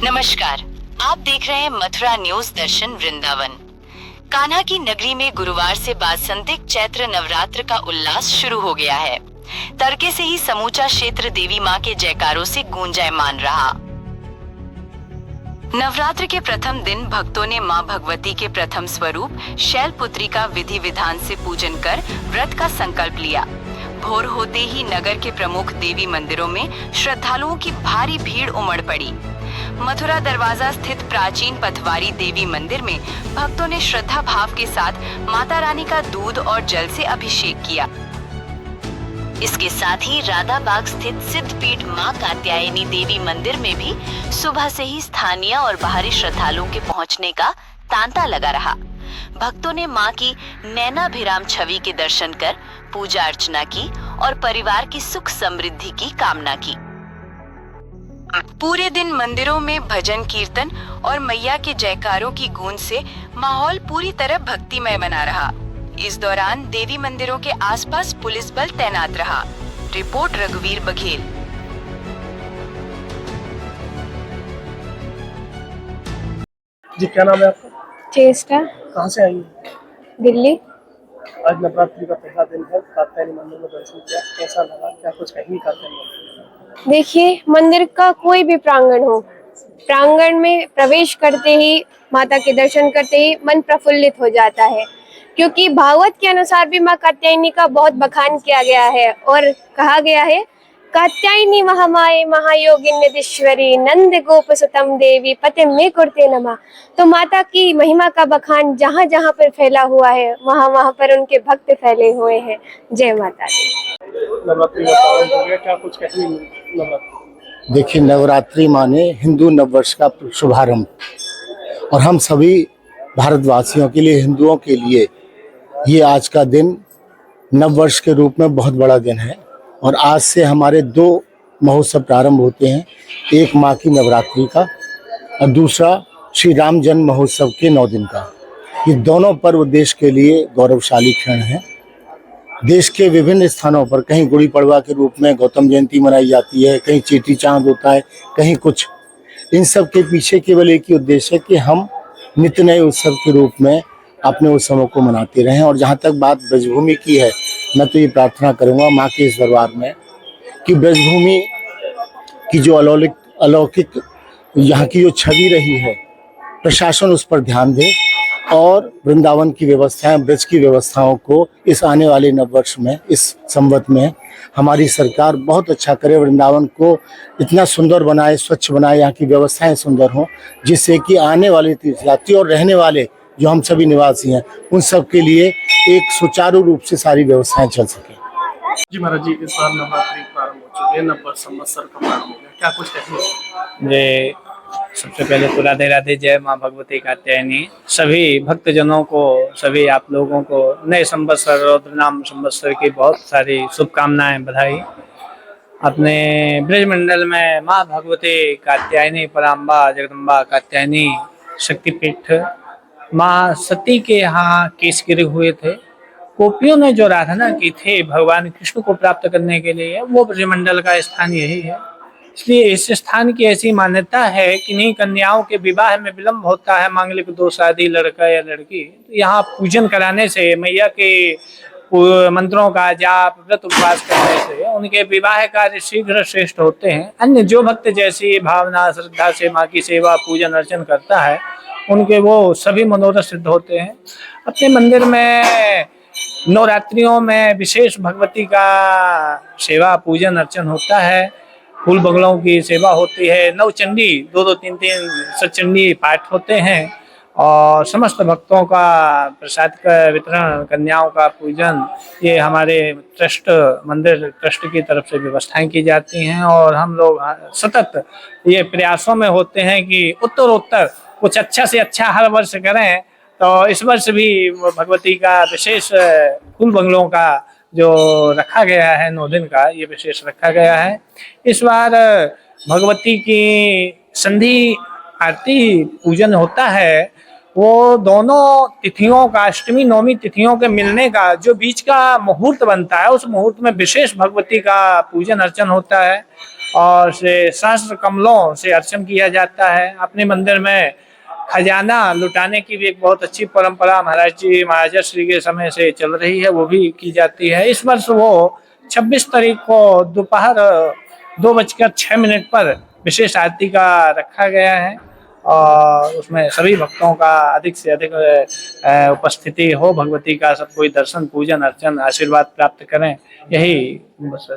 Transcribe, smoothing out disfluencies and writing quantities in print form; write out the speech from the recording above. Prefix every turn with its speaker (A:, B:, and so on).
A: नमस्कार, आप देख रहे हैं मथुरा न्यूज दर्शन वृंदावन। कान्हा की नगरी में गुरुवार से वासंतिक चैत्र नवरात्र का उल्लास शुरू हो गया है। तड़के से ही समूचा क्षेत्र देवी मां के जयकारों से गूंजायमान रहा। नवरात्र के प्रथम दिन भक्तों ने मां भगवती के प्रथम स्वरूप शैलपुत्री का विधि विधान से पूजन कर व्रत का संकल्प लिया। भोर होते ही नगर के प्रमुख देवी मंदिरों में श्रद्धालुओं की भारी भीड़ उमड़ पड़ी। मथुरा दरवाजा स्थित प्राचीन पथवारी देवी मंदिर में भक्तों ने श्रद्धा भाव के साथ माता रानी का दूध और जल से अभिषेक किया। इसके साथ ही राधाबाग स्थित सिद्धपीठ मां कात्यायनी देवी मंदिर में भी सुबह से ही स्थानीय और बाहरी श्रद्धालुओं के पहुंचने का तांता लगा रहा। भक्तों ने मां की नैनाभिराम छवि के दर्शन कर पूजा अर्चना की और परिवार की सुख समृद्धि की कामना की। पूरे दिन मंदिरों में भजन कीर्तन और मैया के जयकारों की गूंज से माहौल पूरी तरह भक्तिमय बना रहा। इस दौरान देवी मंदिरों के आसपास पुलिस बल तैनात रहा। रिपोर्ट रघुवीर बघेल।
B: जी, क्या नाम है आपका?
C: चेष्टा।
B: कहाँ से आई हैं?
C: दिल्ली।
B: आज नवरात्रि का पहला दिन है, कात्यायनी मंदिर में दर्शन किया, कैसा लगा? क्या कुछ कहेंगी कात्यायनी मंदिर?
C: देखिए, मंदिर का कोई भी प्रांगण हो, प्रांगण में प्रवेश करते ही, माता के दर्शन करते ही मन प्रफुल्लित हो जाता है, क्योंकि भागवत के अनुसार भी माँ कात्यायनी का बहुत बखान किया गया है और कहा गया है, कात्यायनी महामाये महायोगिन्यधीश्वरी नंद गोप सुतम देवी पतिम में कुरते नमः। तो माता की महिमा का बखान जहाँ जहाँ पर फैला हुआ है, वहाँ वहाँ पर उनके भक्त फैले हुए हैं। जय माता दी।
B: नवरात्रि का प्रारंभ हो गया, क्या कुछ कहेंगी नवरात्रि?
D: देखिए, नवरात्रि माने हिंदू नववर्ष का शुभारंभ, और हम सभी भारतवासियों के लिए, हिंदुओं के लिए ये आज का दिन नववर्ष के रूप में बहुत बड़ा दिन है। और आज से हमारे दो महोत्सव प्रारंभ होते हैं, एक माँ की नवरात्रि का और दूसरा श्री राम जन्म महोत्सव के 9 दिन का। ये दोनों पर्व देश के लिए गौरवशाली क्षण हैं। देश के विभिन्न स्थानों पर कहीं गुड़ी पड़वा के रूप में गौतम जयंती मनाई जाती है, कहीं चेटी चांद होता है, कहीं कुछ। इन सब के पीछे केवल एक ही उद्देश्य है कि हम नित्य नए उत्सव के रूप में अपने उत्सवों को मनाते रहें। और जहाँ तक बात ब्रजभूमि की है, मैं तो ये प्रार्थना करूँगा माँ के इस दरबार में कि ब्रजभूमि की जो अलौकिक यहाँ की जो छवि रही है, प्रशासन उस पर ध्यान दे और वृंदावन की व्यवस्थाएं, ब्रज की व्यवस्थाओं को इस आने वाले नववर्ष में, इस संवत में हमारी सरकार बहुत अच्छा करे, वृंदावन को इतना सुंदर बनाए, स्वच्छ बनाए, यहाँ की व्यवस्थाएं सुंदर हों, जिससे कि आने वाले तीर्थयात्री और रहने वाले जो हम सभी निवासी हैं, उन सब के लिए एक सुचारू रूप से सारी व्यवस्थाएं चल सके।
B: जी महाराज जी, इस बार नवरात्रि प्रारंभ हो चुकी है, नववर्ष संवत्सर का प्रारंभ हो गया, क्या कुछ कहेंगे?
E: जय, सबसे पहले तो राधे राधे, जय माँ भगवती कात्यायनी। सभी भक्तजनों को, सभी आप लोगों को नए संवत्सर और नाम संवत्सर की बहुत सारी शुभकामनाएं, बधाई। अपने ब्रज मंडल में माँ भगवती कात्यायनी पराम्बा जगदम्बा कात्यायनी शक्तिपीठ माँ सती के यहाँ केस गिरे हुए थे। गोपियों ने जो आराधना की थी भगवान कृष्ण को प्राप्त करने के लिए, वो ब्रजमंडल का स्थान यही है। इसलिए इस स्थान की ऐसी मान्यता है कि नहीं कन्याओं के विवाह में विलंब होता है, मांगलिक दोष आदि, लड़का या लड़की, तो यहाँ पूजन कराने से, मैया के मंत्रों का जाप, व्रत उपवास करने से उनके विवाह कार्य शीघ्र श्रेष्ठ होते हैं। अन्य जो भक्त जैसी भावना श्रद्धा से माँ की सेवा पूजन अर्चन करता है, उनके वो सभी मनोरथ सिद्ध होते हैं। अपने मंदिर में नवरात्रियों में विशेष भगवती का सेवा पूजन अर्चन होता है, फूल बगलों की सेवा होती है, नवचंडी 2-2, 3-3 सचंडी पाठ होते हैं और समस्त भक्तों का प्रसाद का वितरण, कन्याओं का पूजन, ये हमारे ट्रस्ट, मंदिर ट्रस्ट की तरफ से व्यवस्थाएं की जाती हैं। और हम लोग सतत ये प्रयासों में होते हैं कि उत्तरोत्तर कुछ अच्छा से अच्छा हर वर्ष करें। तो इस वर्ष भी भगवती का विशेष फूल बंगलों का जो रखा गया है 9 दिन का, ये विशेष रखा गया है। इस बार भगवती की संधि आरती पूजन होता है, वो दोनों तिथियों का, अष्टमी नवमी तिथियों के मिलने का जो बीच का मुहूर्त बनता है, उस मुहूर्त में विशेष भगवती का पूजन अर्चन होता है। और से सहस्त्र कमलों से अर्चन किया जाता है। अपने मंदिर में खजाना लुटाने की भी एक बहुत अच्छी परंपरा महाराज जी महाराजा श्री के समय से चल रही है, वो भी की जाती है। इस वर्ष वो 26 तारीख को दोपहर 2:06 पर विशेष आरती का रखा गया है और उसमें सभी भक्तों का अधिक से अधिक उपस्थिति हो, भगवती का सब कोई दर्शन पूजन अर्चन आशीर्वाद प्राप्त करें, यही बस